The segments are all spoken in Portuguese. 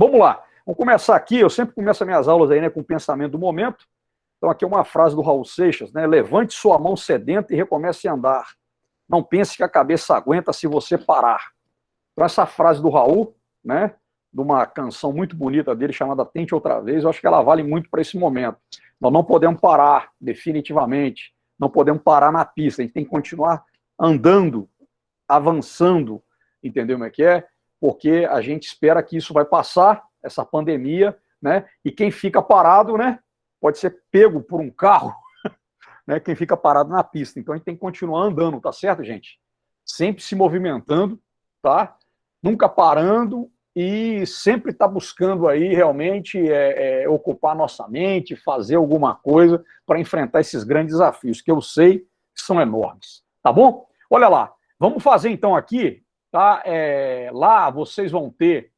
Vamos lá. Vamos começar aqui. Eu sempre começo as minhas aulas aí, né, com o pensamento do momento. Então, aqui é uma frase do Raul Seixas, né? Levante sua mão sedenta e recomece a andar. Não pense que a cabeça aguenta se você parar. Então, essa frase do Raul, né, de uma canção muito bonita dele chamada Tente Outra Vez, eu acho que ela vale muito para esse momento. Nós não podemos parar, definitivamente. Não podemos parar na pista. A gente tem que continuar andando, avançando, entendeu como é que é? Porque a gente espera que isso vai passar, essa pandemia, né? E quem fica parado, né, pode ser pego por um carro, né? Quem fica parado na pista. Então a gente tem que continuar andando, tá certo, gente? Sempre se movimentando, tá? Nunca parando e sempre tá buscando aí realmente ocupar nossa mente, fazer alguma coisa para enfrentar esses grandes desafios, que eu sei que são enormes, tá bom? Olha lá, vamos fazer então aqui, tá? Lá vocês vão ter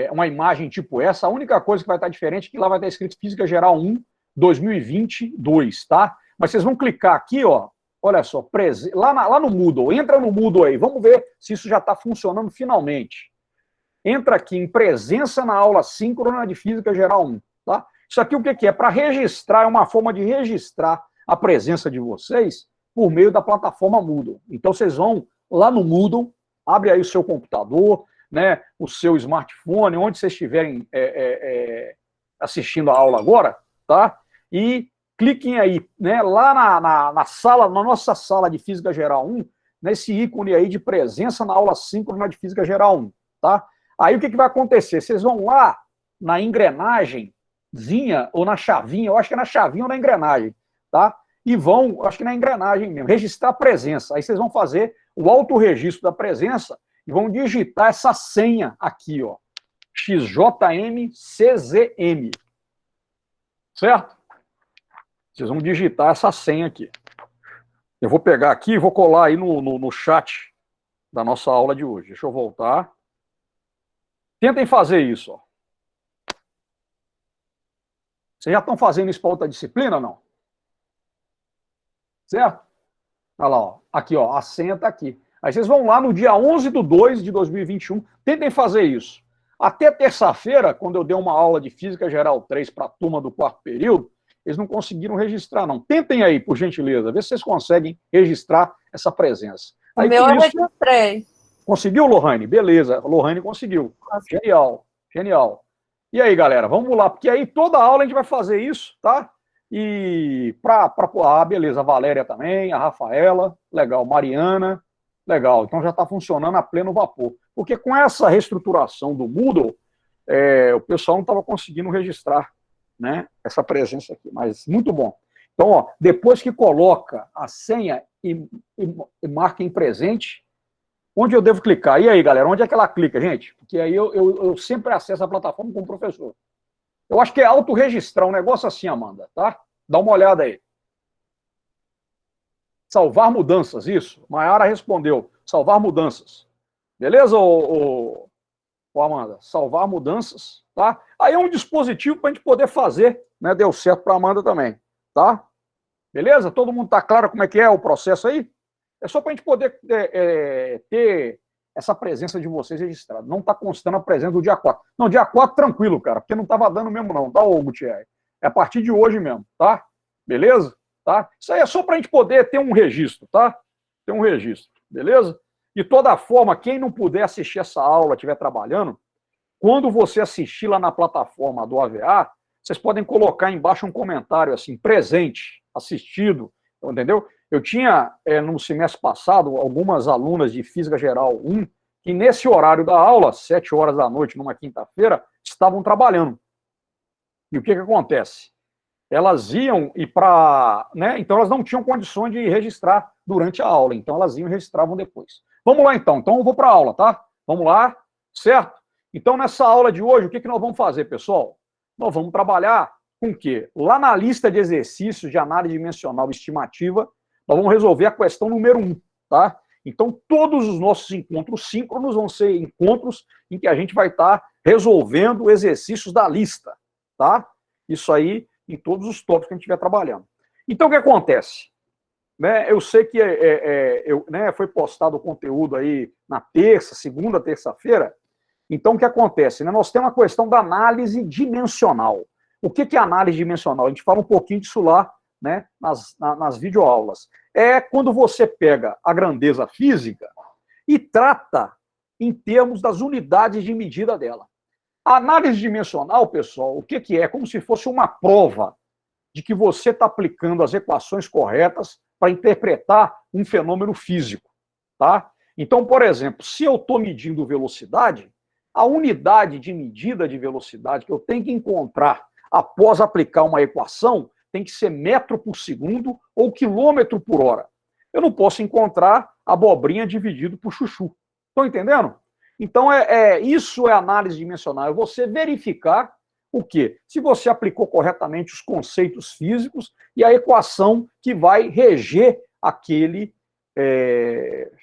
uma imagem tipo essa. A única coisa que vai estar diferente é que lá vai estar escrito Física Geral 1, 2022, tá? Mas vocês vão clicar aqui, ó, olha só, lá no Moodle, entra no Moodle aí, vamos ver se isso já está funcionando finalmente. Entra aqui em presença na aula síncrona de Física Geral 1, tá? Isso aqui o que é? Para registrar, é uma forma de registrar a presença de vocês por meio da plataforma Moodle. Então vocês vão lá no Moodle, abre aí o seu computador, né, o seu smartphone, onde vocês estiverem assistindo a aula agora, tá? E cliquem aí, né, lá na sala, na nossa sala de Física Geral 1, nesse ícone aí de presença na aula síncrona de Física Geral 1, tá? Aí o que vai acontecer? Vocês vão lá na engrenagemzinha ou na chavinha, eu acho que é na chavinha ou na engrenagem, tá? E vão, acho que na engrenagem mesmo, registrar a presença. Aí vocês vão fazer o autorregistro da presença e vão digitar essa senha aqui, ó, XJMCZM, certo? Vocês vão digitar essa senha aqui. Eu vou pegar aqui e vou colar aí no chat da nossa aula de hoje. Deixa eu voltar. Tentem fazer isso, ó. Vocês já estão fazendo isso para outra disciplina ou não? Certo? Olha lá, ó. Aqui, ó, a senha está aqui. Aí vocês vão lá no dia 11/2/2021, tentem fazer isso. Até terça-feira, quando eu dei uma aula de Física Geral 3 para a turma do quarto período, eles não conseguiram registrar, não. Tentem aí, por gentileza, ver se vocês conseguem registrar essa presença. Aí, o meu eu registrei. Conseguiu, Lohane? Beleza, Lohane conseguiu. Genial, genial. E aí, galera, vamos lá, porque aí toda aula a gente vai fazer isso, tá? E beleza, a Valéria também, a Rafaela, legal, Mariana, legal. Então já está funcionando a pleno vapor. Porque com essa reestruturação do Moodle, o pessoal não estava conseguindo registrar, né, essa presença aqui, mas muito bom. Então, ó, depois que coloca a senha e marca em presente, onde eu devo clicar? E aí, galera, onde é que ela clica, gente? Porque aí eu sempre acesso a plataforma como professor. Eu acho que é autorregistrar, um negócio assim, Amanda, tá? Dá uma olhada aí. Salvar mudanças, isso. Maiara respondeu. Salvar mudanças. Beleza, Amanda? Salvar mudanças, tá? Aí é um dispositivo para a gente poder fazer, né? Deu certo para a Amanda também, tá? Beleza? Todo mundo tá claro como é que é o processo aí? É só para a gente poder ter essa presença de vocês registrada. Não está constando a presença do dia 4. Não, dia 4 tranquilo, cara, porque não estava dando mesmo não, tá, ô Gutierrez? É a partir de hoje mesmo, tá? Beleza? Tá? Isso aí é só para a gente poder ter um registro, tá? Ter um registro, beleza? De toda forma, quem não puder assistir essa aula, estiver trabalhando, quando você assistir lá na plataforma do AVA, vocês podem colocar embaixo um comentário assim, presente, assistido, entendeu? Eu tinha, no semestre passado, algumas alunas de Física Geral 1, que nesse horário da aula, 7 horas da noite, numa quinta-feira, estavam trabalhando. E o que acontece? Elas iam e né, então elas não tinham condições de registrar durante a aula, então elas iam e registravam depois. Vamos lá então, eu vou para a aula, tá? Vamos lá, certo? Então nessa aula de hoje, o que nós vamos fazer, pessoal? Nós vamos trabalhar com o quê? Lá na lista de exercícios de análise dimensional estimativa, nós vamos resolver a questão número 1, tá? Então, todos os nossos encontros síncronos vão ser encontros em que a gente vai estar resolvendo exercícios da lista, tá? Isso aí em todos os tópicos que a gente estiver trabalhando. Então, o que acontece? Né, eu sei que foi postado o conteúdo aí na segunda, terça-feira, Então, o que acontece? Né? Nós temos a questão da análise dimensional. O que é análise dimensional? A gente fala um pouquinho disso lá, né, nas videoaulas. É quando você pega a grandeza física e trata em termos das unidades de medida dela. A análise dimensional, pessoal, o que é? É como se fosse uma prova de que você está aplicando as equações corretas para interpretar um fenômeno físico, tá? Então, por exemplo, se eu estou medindo velocidade, a unidade de medida de velocidade que eu tenho que encontrar após aplicar uma equação tem que ser metro por segundo ou quilômetro por hora. Eu não posso encontrar abobrinha dividido por chuchu. Estão entendendo? Então, isso é análise dimensional. É você verificar o quê? Se você aplicou corretamente os conceitos físicos e a equação que vai reger aquele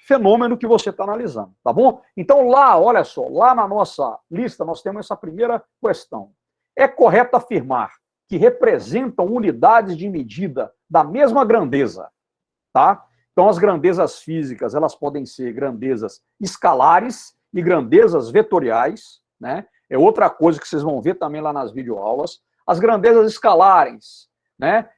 fenômeno que você está analisando, tá bom? Então, lá, olha só, lá na nossa lista nós temos essa primeira questão. É correto afirmar que representam unidades de medida da mesma grandeza, tá? Então, as grandezas físicas, elas podem ser grandezas escalares e grandezas vetoriais, né? É outra coisa que vocês vão ver também lá nas videoaulas. As grandezas escalares, né?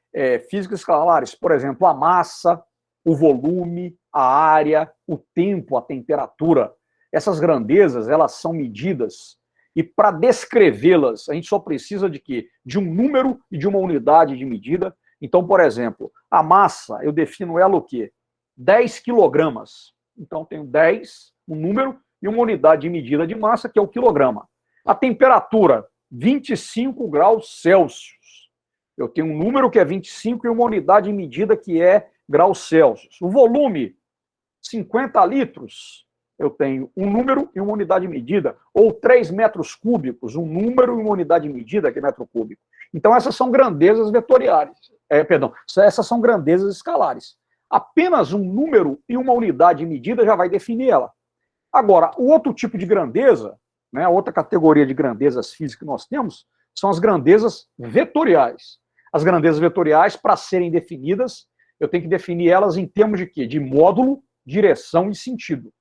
Físicas escalares, por exemplo, a massa, o volume, a área, o tempo, a temperatura. Essas grandezas, elas são medidas e para descrevê-las, a gente só precisa de quê? De um número e de uma unidade de medida. Então, por exemplo, a massa, eu defino ela o quê? 10 quilogramas. Então, tenho 10, um número, e uma unidade de medida de massa, que é o quilograma. A temperatura, 25 graus Celsius. Eu tenho um número que é 25 e uma unidade de medida que é graus Celsius. O volume, 50 litros. Eu tenho um número e uma unidade de medida. Ou 3 metros cúbicos, um número e uma unidade de medida, que é metro cúbico. Então, essas são grandezas vetoriais. Essas são grandezas escalares. Apenas um número e uma unidade de medida já vai definir ela. Agora, o outro tipo de grandeza, né, a outra categoria de grandezas físicas que nós temos, são as grandezas vetoriais. As grandezas vetoriais, para serem definidas, eu tenho que definir elas em termos de quê? De módulo, direção e sentido.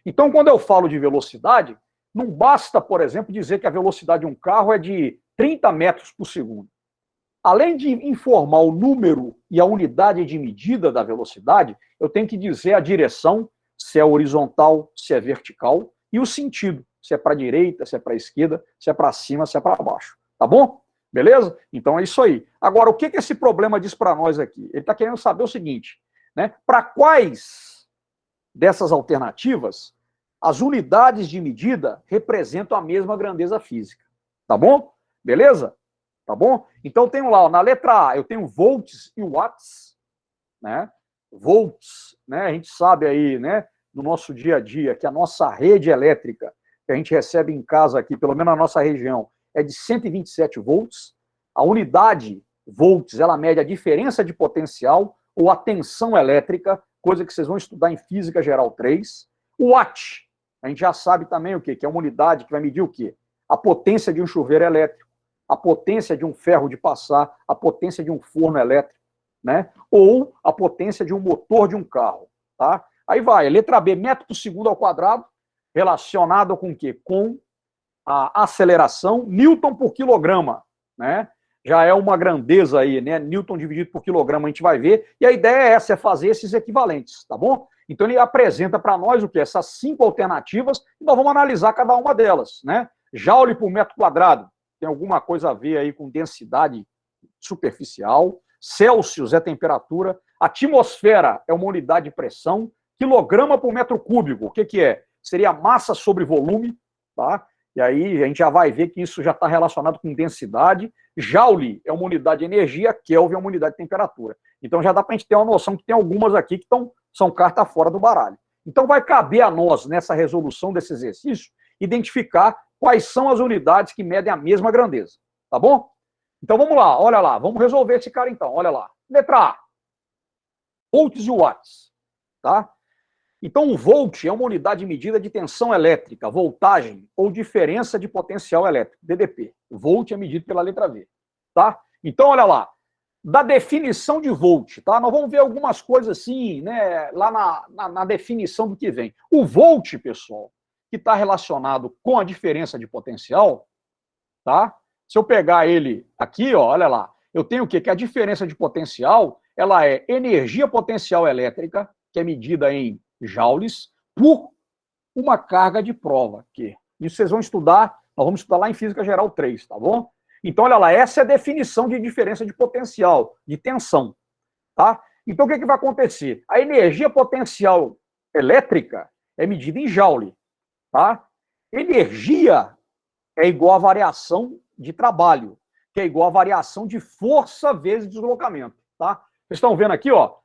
Então, quando eu falo de velocidade, não basta, por exemplo, dizer que a velocidade de um carro é de 30 metros por segundo. Além de informar o número e a unidade de medida da velocidade, eu tenho que dizer a direção, se é horizontal, se é vertical, e o sentido, se é para a direita, se é para a esquerda, se é para cima, se é para baixo. Tá bom? Beleza? Então é isso aí. Agora, o que esse problema diz para nós aqui? Ele está querendo saber o seguinte, né? Para quais dessas alternativas as unidades de medida representam a mesma grandeza física? Tá bom? Beleza? Tá bom? Então, tenho lá, ó, na letra A, eu tenho volts e watts, né? Volts, né? A gente sabe aí, né, no nosso dia a dia, que a nossa rede elétrica, que a gente recebe em casa aqui, pelo menos na nossa região, é de 127 volts. A unidade volts, ela mede a diferença de potencial ou a tensão elétrica, coisa que vocês vão estudar em Física Geral 3. O watt, a gente já sabe também o quê? Que é uma unidade que vai medir o quê? A potência de um chuveiro elétrico, a potência de um ferro de passar, a potência de um forno elétrico, né? Ou a potência de um motor de um carro, tá? Aí vai, letra B, metro por segundo ao quadrado, relacionado com o quê? Com a aceleração, Newton por quilograma, né? Já é uma grandeza aí, né? Newton dividido por quilograma, a gente vai ver, e a ideia é essa, é fazer esses equivalentes, tá bom? Então ele apresenta para nós o quê? Essas 5 alternativas, e nós vamos analisar cada uma delas, né? Joule por metro quadrado, tem alguma coisa a ver aí com densidade superficial, Celsius é temperatura, atmosfera é uma unidade de pressão, quilograma por metro cúbico, o que é? Seria massa sobre volume, tá? E aí a gente já vai ver que isso já está relacionado com densidade. Joule é uma unidade de energia, Kelvin é uma unidade de temperatura. Então já dá para a gente ter uma noção que tem algumas aqui que são carta fora do baralho. Então vai caber a nós, nessa resolução desse exercício, identificar quais são as unidades que medem a mesma grandeza. Tá bom? Então vamos lá, olha lá. Vamos resolver esse cara então, olha lá. Letra A. Volts e watts. Tá? Então, o volt é uma unidade de medida de tensão elétrica, voltagem ou diferença de potencial elétrico, DDP. Volt é medido pela letra V, tá? Então, olha lá, da definição de volt, tá? Nós vamos ver algumas coisas assim, né, lá na definição do que vem. O volt, pessoal, que está relacionado com a diferença de potencial, tá? Se eu pegar ele aqui, ó, olha lá, eu tenho o quê? Que a diferença de potencial, ela é energia potencial elétrica, que é medida em joules, por uma carga de prova aqui. Isso vocês vão estudar, nós vamos estudar lá em Física Geral 3, tá bom? Então, olha lá, essa é a definição de diferença de potencial, de tensão, tá? Então, o que vai acontecer? A energia potencial elétrica é medida em joule, tá? Energia é igual a variação de trabalho, que é igual a variação de força vezes deslocamento, tá? Vocês estão vendo aqui, ó,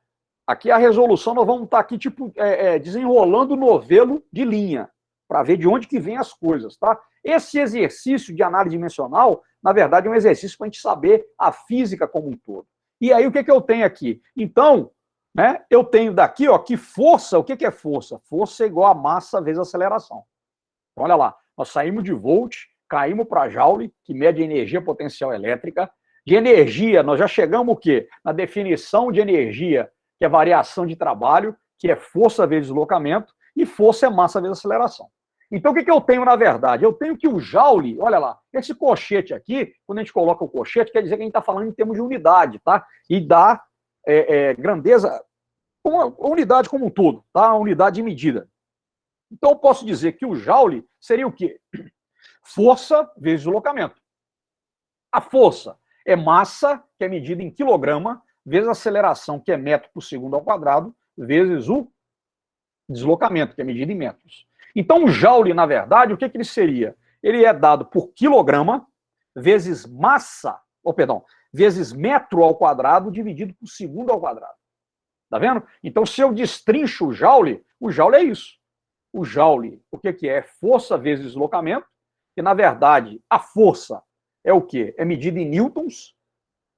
aqui a resolução, nós vamos estar aqui, tipo, desenrolando o novelo de linha, para ver de onde que vem as coisas, tá? Esse exercício de análise dimensional, na verdade, é um exercício para a gente saber a física como um todo. E aí, o que eu tenho aqui? Então, né, eu tenho daqui, ó, que força, o que é força? Força é igual a massa vezes aceleração. Então, olha lá, nós saímos de volt, caímos para joule, que mede a energia potencial elétrica. De energia, nós já chegamos o quê? Na definição de energia, que é variação de trabalho, que é força vezes deslocamento, e força é massa vezes aceleração. Então, o que eu tenho, na verdade? Eu tenho que o joule, olha lá, esse colchete aqui, quando a gente coloca o colchete, quer dizer que a gente está falando em termos de unidade, tá? E da grandeza, uma unidade como um todo, tá? A unidade de medida. Então, eu posso dizer que o joule seria o quê? Força vezes deslocamento. A força é massa, que é medida em quilograma, vezes a aceleração, que é metro por segundo ao quadrado, vezes o deslocamento, que é medida em metros. Então, o joule, na verdade, o que ele seria? Ele é dado por quilograma vezes massa, vezes metro ao quadrado dividido por segundo ao quadrado. Tá vendo? Então, se eu destrincho o joule é isso. O joule, o que é? Força vezes deslocamento, que, na verdade, a força é o quê? É medida em newtons.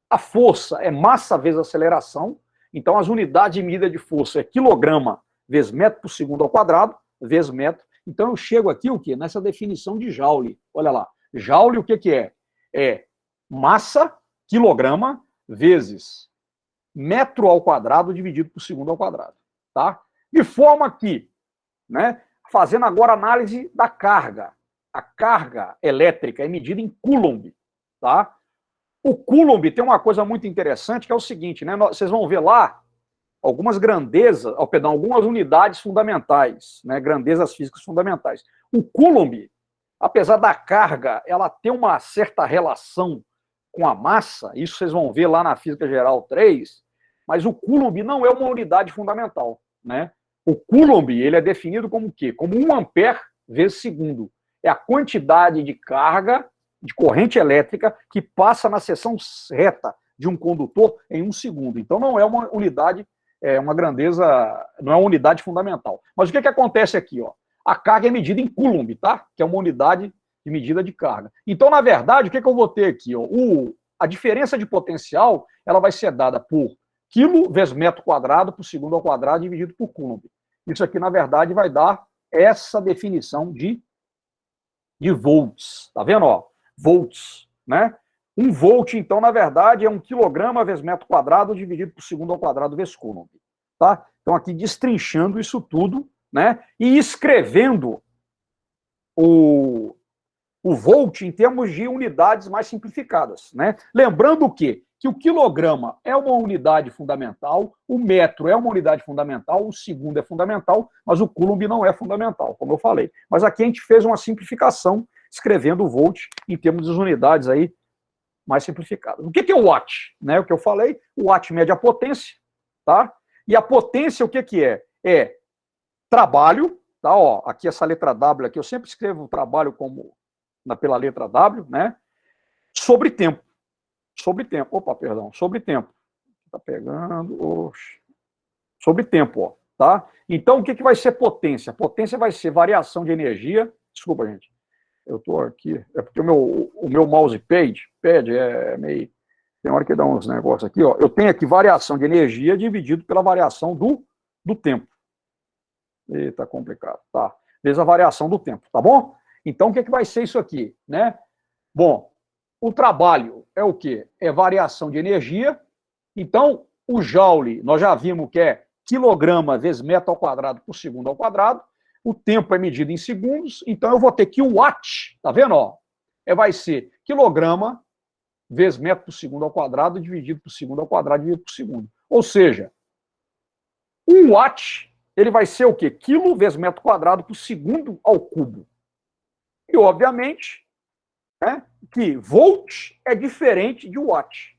A força é massa vezes aceleração. Então, as unidades de medida de força é quilograma vezes metro por segundo ao quadrado, vezes metro. Então, eu chego aqui o quê? Nessa definição de joule. Olha lá. Joule, o que é? É massa, quilograma, vezes metro ao quadrado dividido por segundo ao quadrado. Tá? De forma que, né, fazendo agora análise da carga. A carga elétrica é medida em coulomb. Tá? O coulomb tem uma coisa muito interessante, que é o seguinte, né? Vocês vão ver lá algumas grandezas, algumas unidades fundamentais, né? Grandezas físicas fundamentais. O coulomb, apesar da carga, ela tem uma certa relação com a massa, isso vocês vão ver lá na Física Geral 3, mas o coulomb não é uma unidade fundamental, né? O coulomb, ele é definido como o quê? Como 1 ampere vezes segundo. É a quantidade de carga, de corrente elétrica, que passa na seção reta de um condutor em 1 segundo. Então, não é uma unidade, uma grandeza, não é uma unidade fundamental. Mas o que acontece aqui? Ó? A carga é medida em coulomb, tá? Que é uma unidade de medida de carga. Então, na verdade, o que eu vou ter aqui? Ó? A diferença de potencial, ela vai ser dada por quilo vezes metro quadrado por segundo ao quadrado dividido por coulomb. Isso aqui, na verdade, vai dar essa definição de volts. Tá vendo? Ó? Volts, né? 1 volt, então, na verdade, é 1 quilograma vezes metro quadrado dividido por segundo ao quadrado vezes coulomb. Tá? Então, aqui destrinchando isso tudo, né? E escrevendo o volt em termos de unidades mais simplificadas, né? Lembrando o quê? Que o quilograma é uma unidade fundamental, o metro é uma unidade fundamental, o segundo é fundamental, mas o coulomb não é fundamental, como eu falei. Mas aqui a gente fez uma simplificação escrevendo o volt em termos de unidades aí mais simplificadas. O que é o watt? Né? O que eu falei, o watt mede a potência, tá? E a potência, o que é? É trabalho, tá? Ó, aqui essa letra W aqui, eu sempre escrevo trabalho como pela letra W, né? Sobre tempo. Sobre tempo. Opa, perdão. Sobre tempo. Tá pegando. Oxe. Sobre tempo, ó. Tá? Então, o que vai ser potência? Potência vai ser variação de energia. Desculpa, gente. Eu estou aqui. É porque o meu mousepad é meio. Tem hora que dá uns negócios aqui, ó. Eu tenho aqui variação de energia dividido pela variação do tempo. Eita, complicado. Tá. Vezes a variação do tempo, tá bom? Então, o que vai ser isso aqui, né? Bom, o trabalho é o quê? É variação de energia. Então, o joule, nós já vimos que é quilograma vezes metro ao quadrado por segundo ao quadrado. O tempo é medido em segundos, então eu vou ter que o watt, tá vendo? Ó, vai ser quilograma vezes metro por segundo ao quadrado dividido por segundo ao quadrado dividido por segundo. Ou seja, o watt, ele vai ser o quê? Quilo vezes metro quadrado por segundo ao cubo. E, obviamente, né, que volt é diferente de watt.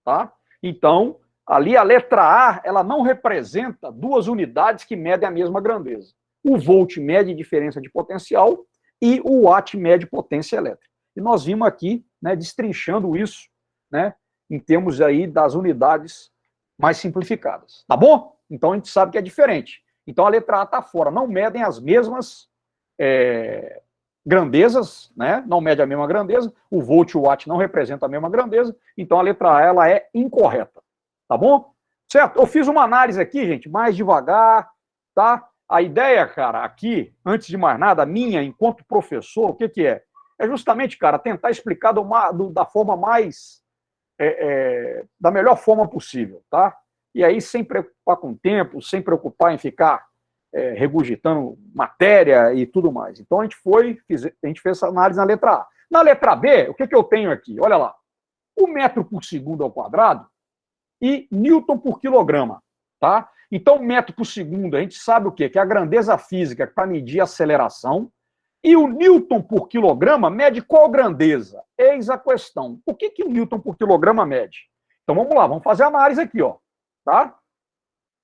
Tá? Então, ali a letra A, ela não representa duas unidades que medem a mesma grandeza. O volt mede diferença de potencial e o watt mede potência elétrica. E nós vimos aqui, né, destrinchando isso, né, em termos aí das unidades mais simplificadas. Tá bom? Então a gente sabe que é diferente. Então a letra A está fora. Não medem as mesmas grandezas, né? Não mede a mesma grandeza. O volt e o watt não representam a mesma grandeza. Então a letra A, ela é incorreta. Tá bom? Certo? Eu fiz uma análise aqui, gente, mais devagar, tá? A ideia, cara, aqui, antes de mais nada, minha, enquanto professor, o que que é? É justamente, cara, tentar explicar da forma mais... da melhor forma possível, tá? E aí, sem preocupar com o tempo, sem preocupar em ficar regurgitando matéria e tudo mais. Então, a gente fez essa análise na letra A. Na letra B, o que que eu tenho aqui? Olha lá. O metro por segundo ao quadrado e newton por quilograma, tá? Então, metro por segundo, a gente sabe o quê? Que é a grandeza física para medir a aceleração. E o newton por quilograma mede qual grandeza? Eis a questão. O que o newton por quilograma mede? Então, vamos lá, vamos fazer a análise aqui, ó. Tá?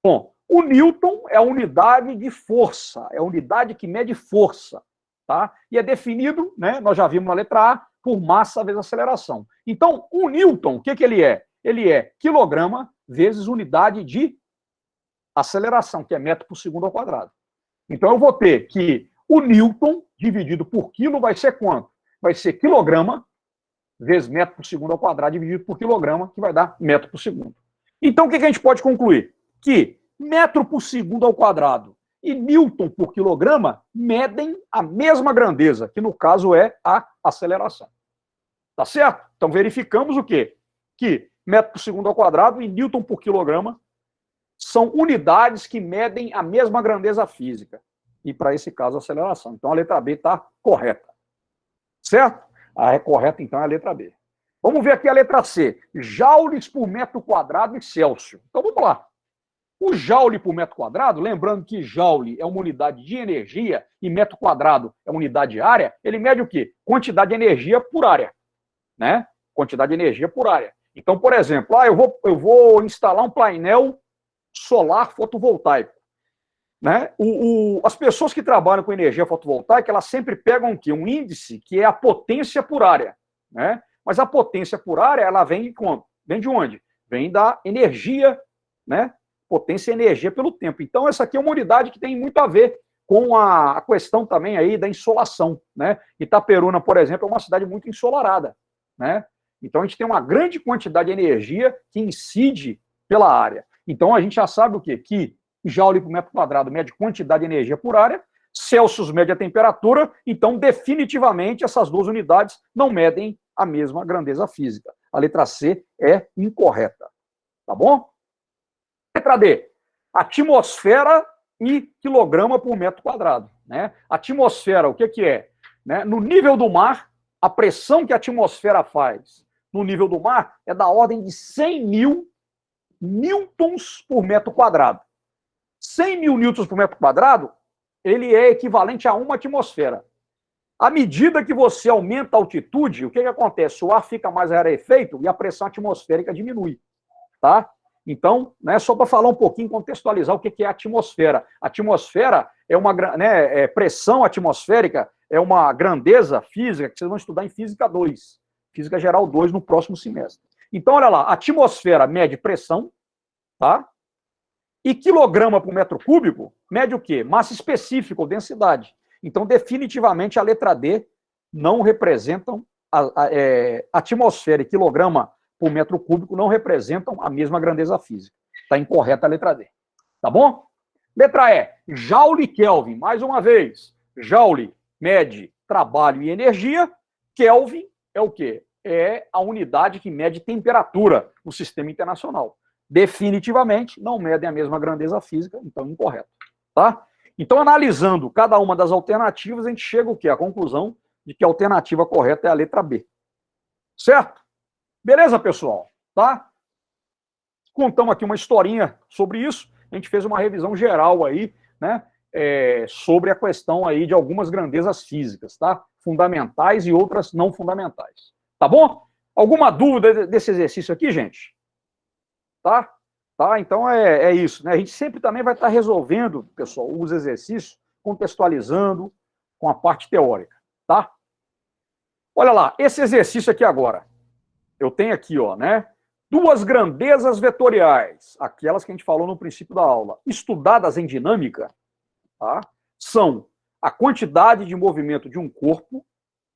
Bom, o newton é a unidade de força, é a unidade que mede força, tá? E é definido, né, nós já vimos na letra A, por massa vezes aceleração. Então, o newton, o que que ele é? Ele é quilograma vezes unidade de aceleração, que é metro por segundo ao quadrado. Então, eu vou ter que o newton dividido por quilo vai ser quanto? Vai ser quilograma vezes metro por segundo ao quadrado dividido por quilograma, que vai dar metro por segundo. Então, o que a gente pode concluir? Que metro por segundo ao quadrado e newton por quilograma medem a mesma grandeza, que no caso é a aceleração. Tá certo? Então, verificamos o quê? Que metro por segundo ao quadrado e newton por quilograma são unidades que medem a mesma grandeza física. E, para esse caso, a aceleração. Então, a letra B está correta. Certo? A correta, então, é a letra B. Vamos ver aqui a letra C. Joules por metro quadrado e Celsius. Então, vamos lá. O joule por metro quadrado, lembrando que joule é uma unidade de energia e metro quadrado é uma unidade de área, ele mede o quê? Quantidade de energia por área. Né? Quantidade de energia por área. Então, por exemplo, eu vou instalar um painel solar fotovoltaico. Né? As pessoas que trabalham com energia fotovoltaica, elas sempre pegam o quê? Um índice que é a potência por área. Né? Mas a potência por área, ela vem de quanto? Vem de onde? Vem da energia, né? Potência e energia pelo tempo. Então, essa aqui é uma unidade que tem muito a ver com a questão também aí da insolação. Né? Itaperuna, por exemplo, é uma cidade muito ensolarada. Né? Então, a gente tem uma grande quantidade de energia que incide pela área. Então, a gente já sabe o quê? Que joule por metro quadrado mede quantidade de energia por área, Celsius mede a temperatura, então, definitivamente, essas duas unidades não medem a mesma grandeza física. A letra C é incorreta. Tá bom? Letra D. Atmosfera e quilograma por metro quadrado. Né? Atmosfera, o que que é? Né? No nível do mar, a pressão que a atmosfera faz no nível do mar é da ordem de 100 mil newtons por metro quadrado. 100 mil newtons por metro quadrado, ele é equivalente a uma atmosfera. À medida que você aumenta a altitude, o que acontece? O ar fica mais rarefeito e a pressão atmosférica diminui. Tá? Então, né, só para falar um pouquinho, contextualizar o que é a atmosfera. A atmosfera é uma pressão atmosférica, é uma grandeza física que vocês vão estudar em Física 2, Física Geral 2 no próximo semestre. Então, olha lá, a atmosfera mede pressão, tá? E quilograma por metro cúbico mede o quê? Massa específica ou densidade. Então, definitivamente, a letra D não representam, atmosfera e quilograma por metro cúbico não representam a mesma grandeza física. Está incorreta a letra D. Tá bom? Letra E, joule Kelvin. Mais uma vez, joule mede trabalho e energia, Kelvin é o quê? É a unidade que mede temperatura no sistema internacional. Definitivamente não medem a mesma grandeza física, então incorreto. Tá? Então, analisando cada uma das alternativas, a gente chega o quê? À conclusão de que a alternativa correta é a letra B. Certo? Beleza, pessoal? Tá? Contamos aqui uma historinha sobre isso. A gente fez uma revisão geral aí, né? Sobre a questão aí de algumas grandezas físicas, tá? Fundamentais e outras não fundamentais. Tá bom? Alguma dúvida desse exercício aqui, gente? Tá? Tá? Então é isso, né? A gente sempre também vai estar resolvendo, pessoal, os exercícios, contextualizando com a parte teórica, tá? Olha lá, esse exercício aqui agora. Eu tenho aqui, ó, né? Duas grandezas vetoriais, aquelas que a gente falou no princípio da aula, estudadas em dinâmica, tá? São a quantidade de movimento de um corpo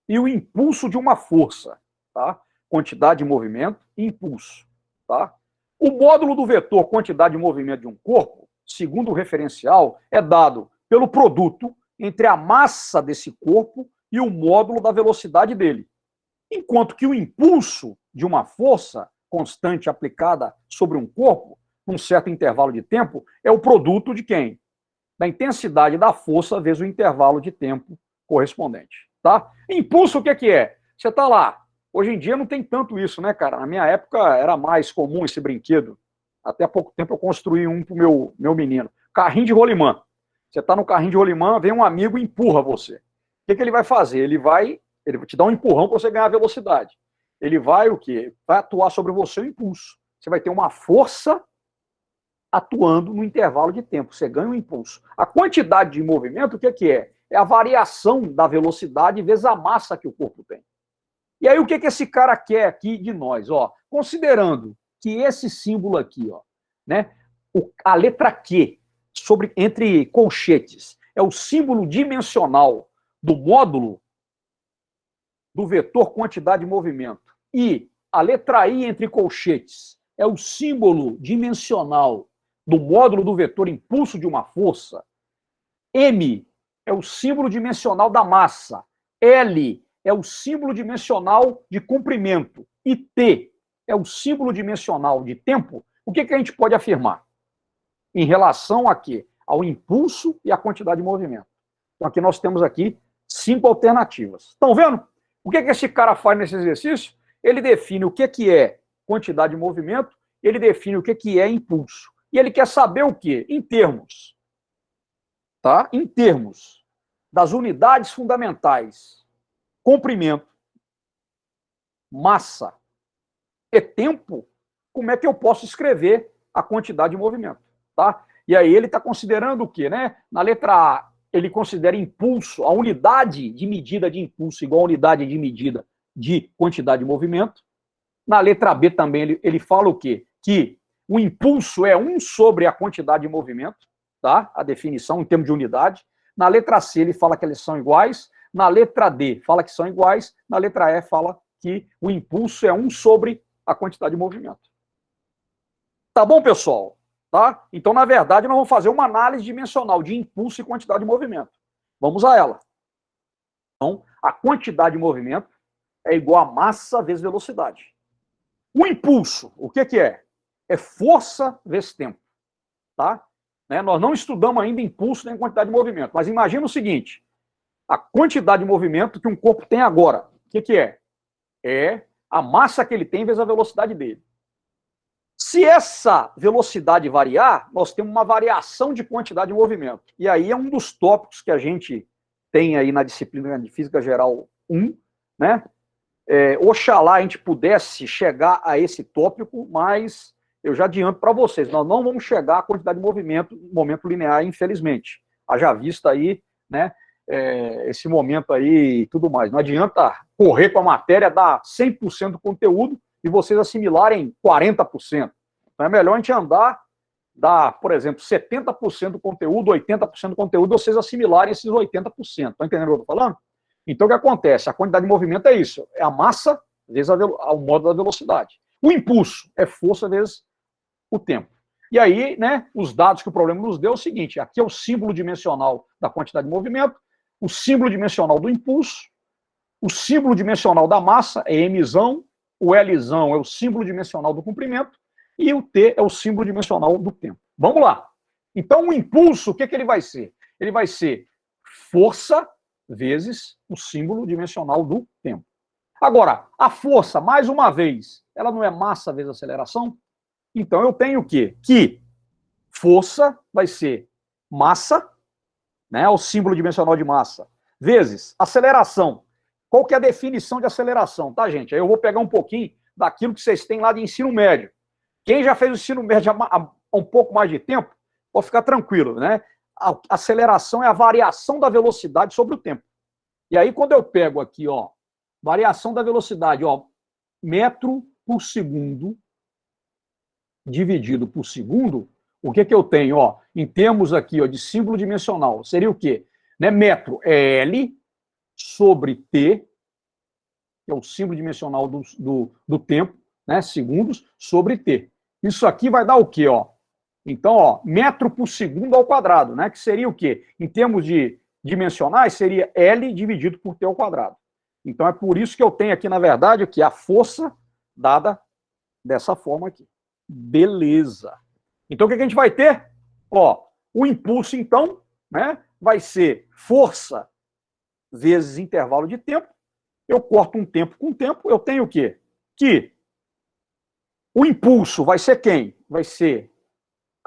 e o impulso de uma força, tá? Quantidade de movimento e impulso, tá? O módulo do vetor quantidade de movimento de um corpo, segundo o referencial, é dado pelo produto entre a massa desse corpo e o módulo da velocidade dele. Enquanto que o impulso de uma força constante aplicada sobre um corpo, num certo intervalo de tempo, é o produto de quem? Da intensidade da força vezes o intervalo de tempo correspondente, tá? Impulso, o que é? Você tá lá. Hoje em dia não tem tanto isso, né, cara? Na minha época era mais comum esse brinquedo. Até há pouco tempo eu construí um pro meu menino. Carrinho de rolimã. Você tá no carrinho de rolimã, vem um amigo e empurra você. O que ele vai fazer? Ele vai te dar um empurrão para você ganhar velocidade. Ele vai o quê? Vai atuar sobre você o impulso. Você vai ter uma força atuando no intervalo de tempo. Você ganha um impulso. A quantidade de movimento, o que é? É a variação da velocidade vezes a massa que o corpo tem. E aí o que esse cara quer aqui de nós? Ó, considerando que esse símbolo aqui, ó, né, a letra Q, entre colchetes, é o símbolo dimensional do módulo do vetor quantidade de movimento, e a letra I entre colchetes é o símbolo dimensional do módulo do vetor impulso de uma força, M é o símbolo dimensional da massa, L é o símbolo dimensional de comprimento e T é o símbolo dimensional de tempo, o que a gente pode afirmar? Em relação a quê? Ao impulso e à quantidade de movimento. Então aqui nós temos aqui 5 alternativas. Estão vendo? O que esse cara faz nesse exercício? Ele define o que é quantidade de movimento, ele define o que é impulso. E ele quer saber o quê? Em termos. Tá? Em termos das unidades fundamentais, comprimento, massa e tempo, como é que eu posso escrever a quantidade de movimento? Tá? E aí ele está considerando o quê? Né? Na letra A, ele considera impulso, a unidade de medida de impulso igual a unidade de medida de quantidade de movimento. Na letra B também ele fala o quê? Que o impulso é 1 sobre a quantidade de movimento, tá? A definição em termos de unidade. Na letra C ele fala que eles são iguais. Na letra D fala que são iguais. Na letra E fala que o impulso é 1 sobre a quantidade de movimento. Tá bom, pessoal? Tá? Então, na verdade, nós vamos fazer uma análise dimensional de impulso e quantidade de movimento. Vamos a ela. Então, a quantidade de movimento é igual a massa vezes velocidade. O impulso, o que é? É força vezes tempo. Tá? Né? Nós não estudamos ainda impulso nem quantidade de movimento, mas imagina o seguinte, a quantidade de movimento que um corpo tem agora, o que é? É a massa que ele tem vezes a velocidade dele. Se essa velocidade variar, nós temos uma variação de quantidade de movimento. E aí é um dos tópicos que a gente tem aí na disciplina de Física Geral 1, né? Oxalá a gente pudesse chegar a esse tópico, mas eu já adianto para vocês, nós não vamos chegar à quantidade de momento linear, infelizmente. Haja vista aí, né, esse momento aí e tudo mais. Não adianta correr com a matéria, dar 100% do conteúdo e vocês assimilarem 40%. Então é melhor a gente andar, dar, por exemplo, 70% do conteúdo, 80% do conteúdo, vocês assimilarem esses 80%. Estão entendendo o que eu estou falando? Então o que acontece? A quantidade de movimento é isso, é a massa vezes o módulo da velocidade. O impulso é força vezes o tempo. E aí, né, os dados que o problema nos deu é o seguinte, aqui é o símbolo dimensional da quantidade de movimento, o símbolo dimensional do impulso, o símbolo dimensional da massa é Mzão, o Lzão é o símbolo dimensional do comprimento e o T é o símbolo dimensional do tempo. Vamos lá. Então, o impulso, o que ele vai ser? Ele vai ser força vezes o símbolo dimensional do tempo. Agora, a força, mais uma vez, ela não é massa vezes aceleração? Então eu tenho o quê? Que força vai ser massa, né, o símbolo dimensional de massa, vezes aceleração. Qual que é a definição de aceleração, tá, gente? Aí eu vou pegar um pouquinho daquilo que vocês têm lá de ensino médio. Quem já fez o ensino médio há um pouco mais de tempo, pode ficar tranquilo, né? A aceleração é a variação da velocidade sobre o tempo. E aí, quando eu pego aqui, ó, variação da velocidade, ó, metro por segundo dividido por segundo, o que eu tenho, ó, em termos aqui, ó, de símbolo dimensional, seria o quê? Né? Metro é L sobre T, que é o símbolo dimensional do tempo, né? Segundos, sobre T. Isso aqui vai dar o quê, ó? Então, ó, metro por segundo ao quadrado, né? Que seria o quê? Em termos de dimensionais, seria L dividido por T ao quadrado. Então, é por isso que eu tenho aqui, na verdade, aqui, a força dada dessa forma aqui. Beleza. Então, o que a gente vai ter? Ó, o impulso, então, né, vai ser força vezes intervalo de tempo. Eu corto um tempo com tempo, eu tenho o quê? Que o impulso vai ser quem? Vai ser,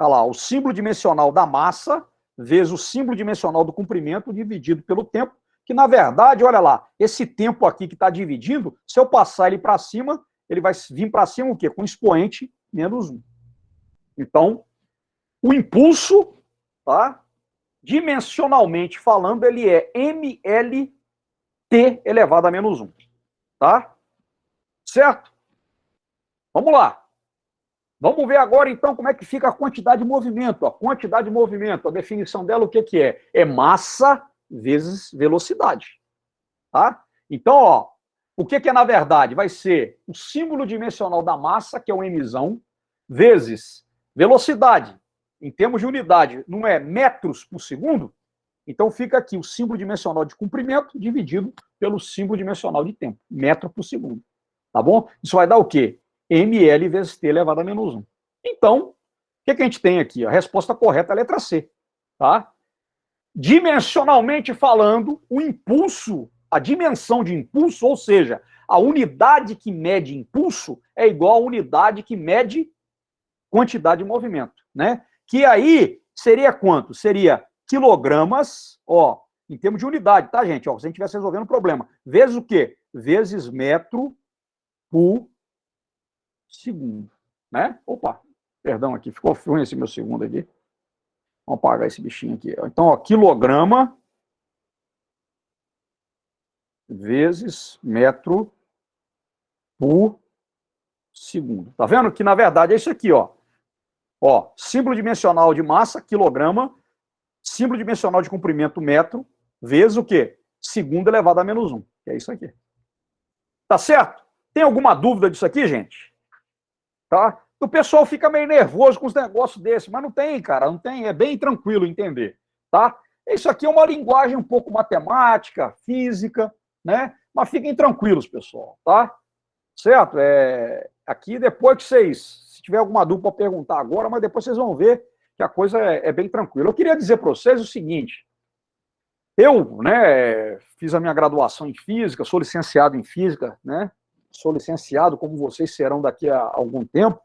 olha lá, o símbolo dimensional da massa vezes o símbolo dimensional do comprimento dividido pelo tempo, que, na verdade, olha lá, esse tempo aqui que está dividindo, se eu passar ele para cima, ele vai vir para cima o quê? Com expoente menos 1. Então, o impulso, tá? Dimensionalmente falando, ele é mLt elevado a menos 1. Tá? Certo? Vamos lá. Vamos ver agora, então, como é que fica a quantidade de movimento. A quantidade de movimento, a definição dela, o que é? É massa vezes velocidade. Tá? Então, ó, o que é, na verdade? Vai ser o símbolo dimensional da massa, que é o mzão, vezes velocidade. Em termos de unidade, não é metros por segundo? Então fica aqui o símbolo dimensional de comprimento dividido pelo símbolo dimensional de tempo, metro por segundo. Tá bom? Isso vai dar o quê? ml vezes t elevado a menos 1. Então, o que a gente tem aqui? A resposta correta é a letra C. Tá? Dimensionalmente falando, o impulso, a dimensão de impulso, ou seja, a unidade que mede impulso é igual à unidade que mede quantidade de movimento, né? Que aí seria quanto? Seria quilogramas, ó, em termos de unidade, tá, gente? Ó, se a gente estivesse resolvendo o problema, vezes o quê? Vezes metro por segundo, né? Opa, perdão aqui, ficou ruim esse meu segundo aqui. Vamos apagar esse bichinho aqui. Então, ó, quilograma vezes metro por segundo. Tá vendo que, na verdade, é isso aqui, ó. Ó, símbolo dimensional de massa, quilograma, símbolo dimensional de comprimento, metro, vezes o quê? Segundo elevado a menos 1. Que é isso aqui. Tá certo? Tem alguma dúvida disso aqui, gente? Tá? O pessoal fica meio nervoso com os negócios desses, mas não tem, cara, não tem, é bem tranquilo entender, tá? Isso aqui é uma linguagem um pouco matemática, física, né? Mas fiquem tranquilos, pessoal, tá? Certo? Aqui, depois que se tiver alguma dúvida para perguntar agora, mas depois vocês vão ver que a coisa é bem tranquila. Eu queria dizer para vocês o seguinte, eu, né, fiz a minha graduação em física, sou licenciado em física, né? Sou licenciado, como vocês serão daqui a algum tempo,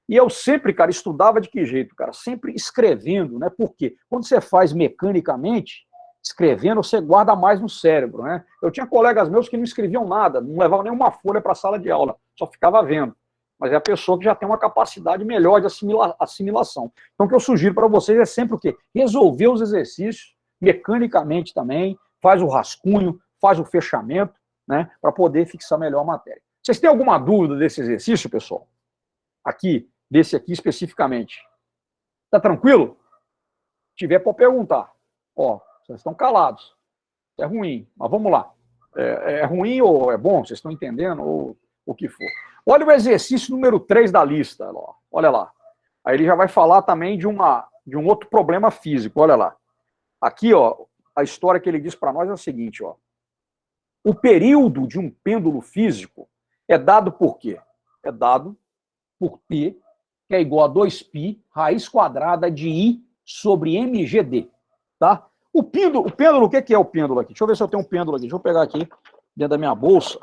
e eu sempre, cara, estudava de que jeito, cara? Sempre escrevendo, né? Porque quando você faz mecanicamente, escrevendo, você guarda mais no cérebro, né? Eu tinha colegas meus que não escreviam nada, não levavam nenhuma folha para a sala de aula, só ficava vendo. Mas é a pessoa que já tem uma capacidade melhor de assimilação. Então, o que eu sugiro para vocês é sempre o quê? Resolver os exercícios, mecanicamente também, faz o rascunho, faz o fechamento, né? Para poder fixar melhor a matéria. Vocês têm alguma dúvida desse exercício, pessoal? Aqui, desse aqui especificamente. Tá tranquilo? Se tiver, pode perguntar. Ó, vocês estão calados. É ruim, mas vamos lá. É ruim ou é bom? Vocês estão entendendo? Ou o que for. Olha o exercício número 3 da lista. Ó. Olha lá. Aí ele já vai falar também de um outro problema físico. Olha lá. Aqui, ó, a história que ele diz para nós é a seguinte, ó. O período de um pêndulo físico é dado por quê? É dado por T, que é igual a 2π raiz quadrada de I sobre mgd. Tá? O pêndulo, o que é o pêndulo aqui? Deixa eu ver se eu tenho um pêndulo aqui. Deixa eu pegar aqui dentro da minha bolsa.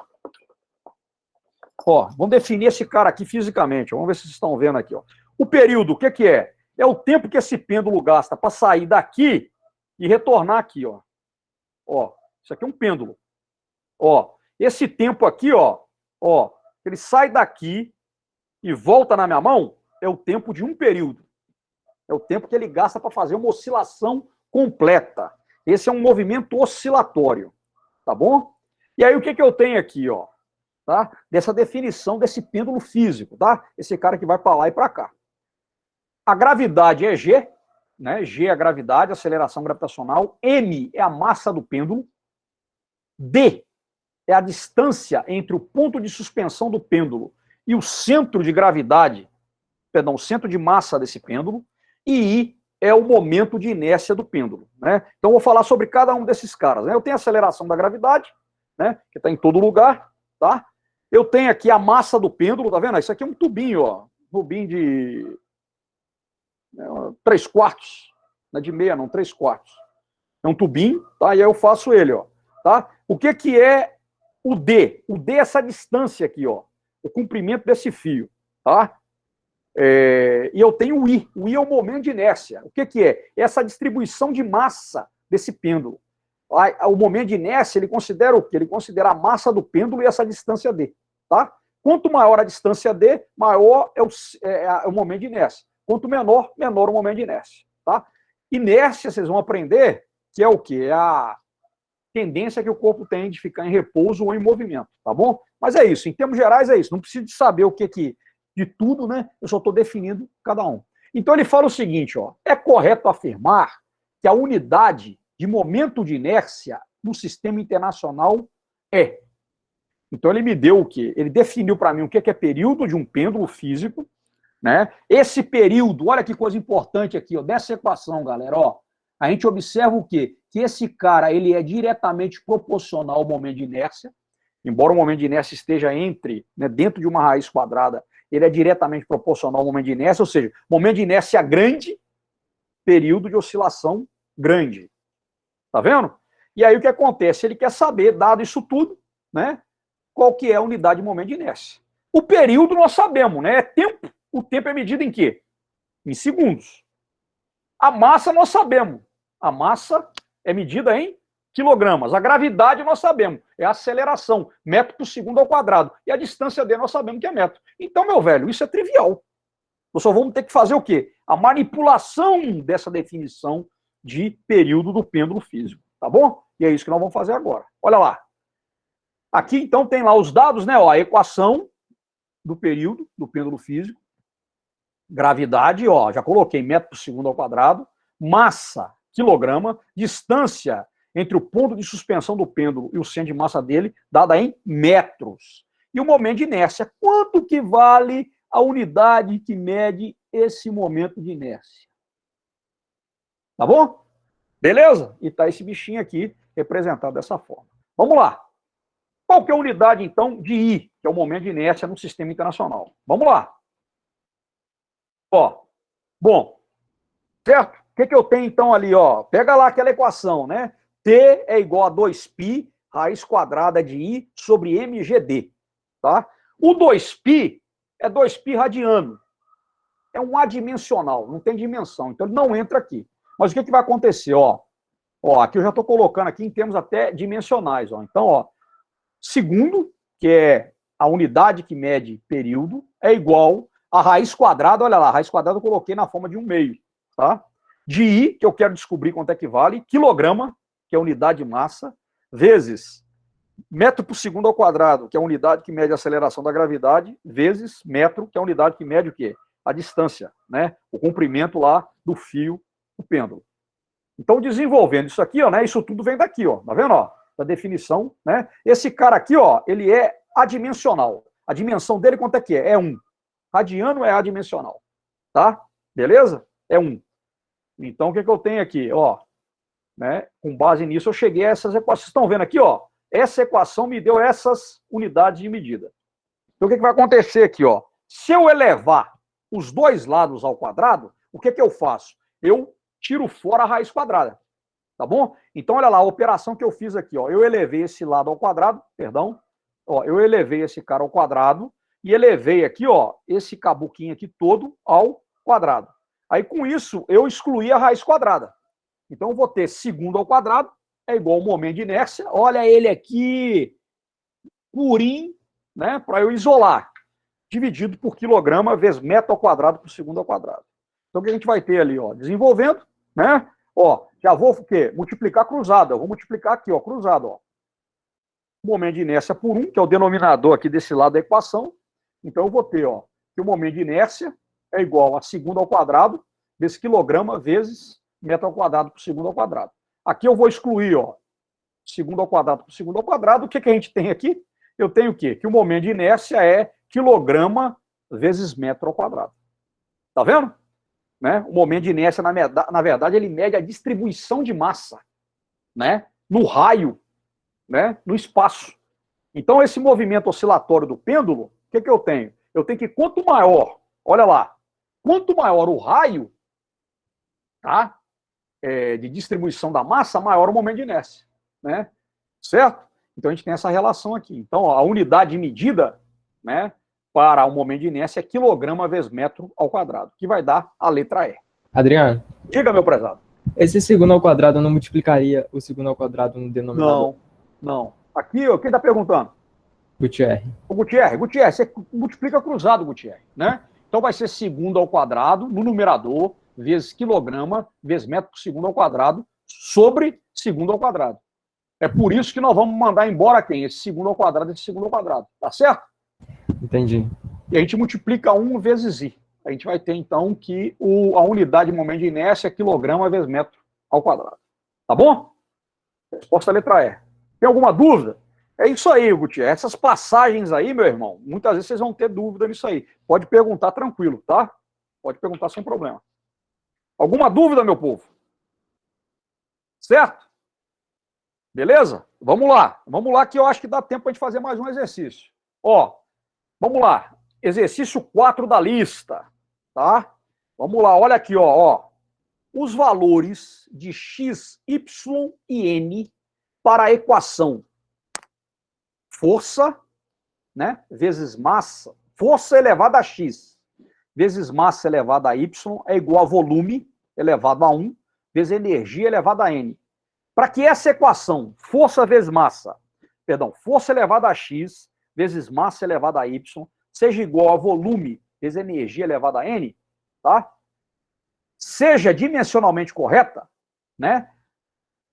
Ó, vamos definir esse cara aqui fisicamente. Vamos ver se vocês estão vendo aqui. Ó. O período, o que é? É o tempo que esse pêndulo gasta para sair daqui e retornar aqui. Ó. Ó, isso aqui é um pêndulo. Ó, esse tempo aqui, ó, ele sai daqui e volta na minha mão, é o tempo de um período. É o tempo que ele gasta para fazer uma oscilação completa. Esse é um movimento oscilatório, tá bom? E aí o que eu tenho aqui, ó, tá? Dessa definição desse pêndulo físico, tá? Esse cara que vai para lá e para cá. A gravidade é G, né? G é a gravidade, a aceleração gravitacional. M é a massa do pêndulo. D é a distância entre o ponto de suspensão do pêndulo e o centro de gravidade, perdão, o centro de massa desse pêndulo. E I é o momento de inércia do pêndulo, né? Então, eu vou falar sobre cada um desses caras, né? Eu tenho a aceleração da gravidade, né? Que está em todo lugar, tá? Eu tenho aqui a massa do pêndulo, tá vendo? Isso aqui é um tubinho, ó. Tubinho de 3/4, não é de meia, não, 3/4. É um tubinho, tá? E aí eu faço ele, ó, tá? O que é o D? O D é essa distância aqui, ó. O comprimento desse fio, tá? E eu tenho o I. O I é o momento de inércia. O que é? Essa distribuição de massa desse pêndulo. O momento de inércia, ele considera o quê? Ele considera a massa do pêndulo e essa distância D, tá? Quanto maior a distância D, maior é o momento de inércia. Quanto menor, menor o momento de inércia, tá? Inércia, vocês vão aprender que é o quê? É a tendência que o corpo tem de ficar em repouso ou em movimento, tá bom? Mas é isso, em termos gerais é isso. Não preciso de saber o que de tudo, né? Eu só estou definindo cada um. Então ele fala o seguinte, ó, é correto afirmar que a unidade de momento de inércia no sistema internacional é. Então ele me deu o quê? Ele definiu para mim o que é período de um pêndulo físico, né? Esse período, olha que coisa importante aqui, ó, dessa equação, galera, ó. A gente observa o quê? Que esse cara, ele é diretamente proporcional ao momento de inércia, embora o momento de inércia esteja dentro de uma raiz quadrada, ele é diretamente proporcional ao momento de inércia, ou seja, momento de inércia grande, período de oscilação grande. Tá vendo? E aí o que acontece? Ele quer saber, dado isso tudo, né, qual que é a unidade de momento de inércia. O período nós sabemos, né? É tempo. O tempo é medido em quê? Em segundos. A massa nós sabemos. A massa é medida em quilogramas. A gravidade nós sabemos. É a aceleração. Metro por segundo ao quadrado. E a distância D nós sabemos que é metro. Então, meu velho, isso é trivial. Nós só vamos ter que fazer o quê? A manipulação dessa definição de período do pêndulo físico. Tá bom? E é isso que nós vamos fazer agora. Olha lá. Aqui, então, tem lá os dados, né? Ó, a equação do período do pêndulo físico. Gravidade, ó, já coloquei metro por segundo ao quadrado. Massa, quilograma. Distância entre o ponto de suspensão do pêndulo e o centro de massa dele, dada em metros. E o momento de inércia. Quanto que vale a unidade que mede esse momento de inércia? Tá bom? Beleza? E tá esse bichinho aqui representado dessa forma. Vamos lá. Qual que é a unidade, então, de I, que é o momento de inércia no sistema internacional? Vamos lá. Ó, bom, certo? O que eu tenho, então, ali, ó? Pega lá aquela equação, né? T é igual a 2π, raiz quadrada de I sobre mgd, tá? O 2π é 2π radiano. É um adimensional, não tem dimensão, então ele não entra aqui. Mas o que vai acontecer, ó? Ó, aqui eu já estou colocando aqui em termos até dimensionais, ó. Então, ó, segundo, que é a unidade que mede período, é igual a raiz quadrada, olha lá, a raiz quadrada eu coloquei na forma de 1/2, tá? De I, que eu quero descobrir quanto é que vale, quilograma, que é a unidade de massa, vezes metro por segundo ao quadrado, que é a unidade que mede a aceleração da gravidade, vezes metro, que é a unidade que mede o quê? A distância, né? O comprimento lá do fio do pêndulo. Então, desenvolvendo isso aqui, ó, né? Isso tudo vem daqui, ó, tá vendo, ó? Da definição, né? Esse cara aqui, ó, ele é adimensional. A dimensão dele quanto é que é? É 1. Radiano é adimensional, tá? Beleza? É 1. Então, o que eu tenho aqui, ó, né? Com base nisso, eu cheguei a essas equações. Vocês estão vendo aqui, ó? Essa equação me deu essas unidades de medida. Então, o que vai acontecer aqui, ó? Se eu elevar os dois lados ao quadrado, o que eu faço? Eu tiro fora a raiz quadrada. Tá bom? Então, olha lá, a operação que eu fiz aqui, ó. Eu elevei esse lado ao quadrado, perdão. Ó, eu elevei esse cara ao quadrado e elevei aqui, ó, esse cabuquinho aqui todo ao quadrado. Aí, com isso, eu excluí a raiz quadrada. Então, eu vou ter segundo ao quadrado é igual ao momento de inércia. Olha ele aqui, purinho, né, para eu isolar. Dividido por quilograma vezes metro ao quadrado por segundo ao quadrado. Então, o que a gente vai ter ali, ó, desenvolvendo, né? Ó, já vou o quê? Multiplicar cruzado. Eu vou multiplicar aqui, ó, cruzado, ó. O momento de inércia por 1, que é o denominador aqui desse lado da equação. Então, eu vou ter, ó, que o momento de inércia é igual a segundo ao quadrado vezes quilograma vezes metro ao quadrado por segundo ao quadrado. Aqui eu vou excluir, ó, segundo ao quadrado por segundo ao quadrado. O que a gente tem aqui? Eu tenho o quê? Que o momento de inércia é quilograma vezes metro ao quadrado. Tá vendo? Né? O momento de inércia, na verdade, ele mede a distribuição de massa, né? No raio, né? No espaço. Então, esse movimento oscilatório do pêndulo, o que eu tenho? Eu tenho que, quanto maior, olha lá, quanto maior o raio, tá? De distribuição da massa, maior o momento de inércia, né? Certo? Então, a gente tem essa relação aqui. Então, ó, a unidade de medida, né, para o momento de inércia é quilograma vezes metro ao quadrado, que vai dar a letra E. Adriano, Diga, meu prezado. esse segundo ao quadrado não multiplicaria o segundo ao quadrado no denominador? Não. Aqui, ó, quem está perguntando? Gutierrez. O Gutierrez, você multiplica cruzado, Gutierrez, né? Então vai ser segundo ao quadrado no numerador, vezes quilograma, vezes metro por segundo ao quadrado, sobre segundo ao quadrado. É por isso que nós vamos mandar embora quem? Esse segundo ao quadrado, esse segundo ao quadrado. Tá certo? Entendi. E a gente multiplica 1 vezes I. A gente vai ter, então, que a unidade de momento de inércia é quilograma vezes metro ao quadrado. Tá bom? Resposta à letra E. Tem alguma dúvida? É isso aí, Gutierrez. Essas passagens aí, meu irmão, muitas vezes vocês vão ter dúvida nisso aí. Pode perguntar tranquilo, tá? Pode perguntar sem problema. Alguma dúvida, meu povo? Certo? Beleza? Vamos lá. Vamos lá que eu acho que dá tempo para a gente fazer mais um exercício. Ó, vamos lá. Exercício 4 da lista, tá? Vamos lá, olha aqui, ó. Os valores de x, y e n para a equação força, né, vezes massa, força elevada a x, vezes massa elevada a y é igual a volume elevado a 1, vezes energia elevada a n. Para que essa equação, força elevada a x, vezes massa elevada a y, seja igual a volume vezes energia elevada a n, tá? Seja dimensionalmente correta, né?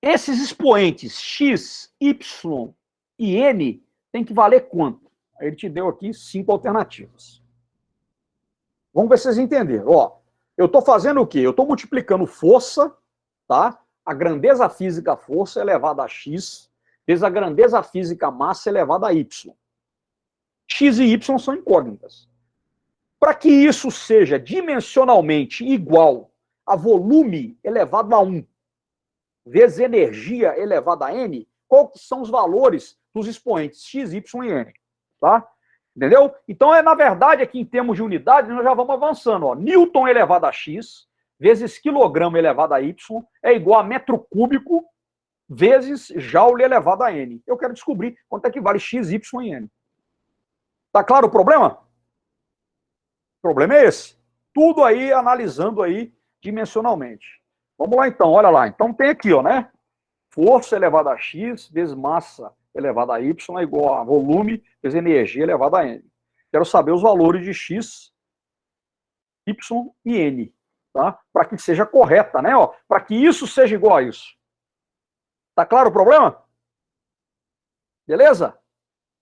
Esses expoentes x, y e n tem que valer quanto? Ele te deu aqui 5 alternativas. Vamos ver se vocês entenderam. Ó, eu estou fazendo o quê? Eu estou multiplicando força, tá? A grandeza física força elevada a x, vezes a grandeza física massa elevada a y. X e y são incógnitas. Para que isso seja dimensionalmente igual a volume elevado a 1, vezes energia elevada a n, quais são os valores dos expoentes x, y e n, tá? Entendeu? Então, na verdade, aqui em termos de unidade, nós já vamos avançando, ó. Newton elevado a x, vezes quilograma elevado a y, é igual a metro cúbico, vezes joule elevado a n. Eu quero descobrir quanto é que vale x, y e n. Tá claro o problema? O problema é esse. Tudo aí, analisando aí, dimensionalmente. Vamos lá, então, olha lá. Então, tem aqui, ó, né? Força elevada a x vezes massa elevada a y é igual a volume vezes energia elevada a n. Quero saber os valores de x, y e n, tá? Para que seja correta, né? Para que isso seja igual a isso. Tá claro o problema? Beleza?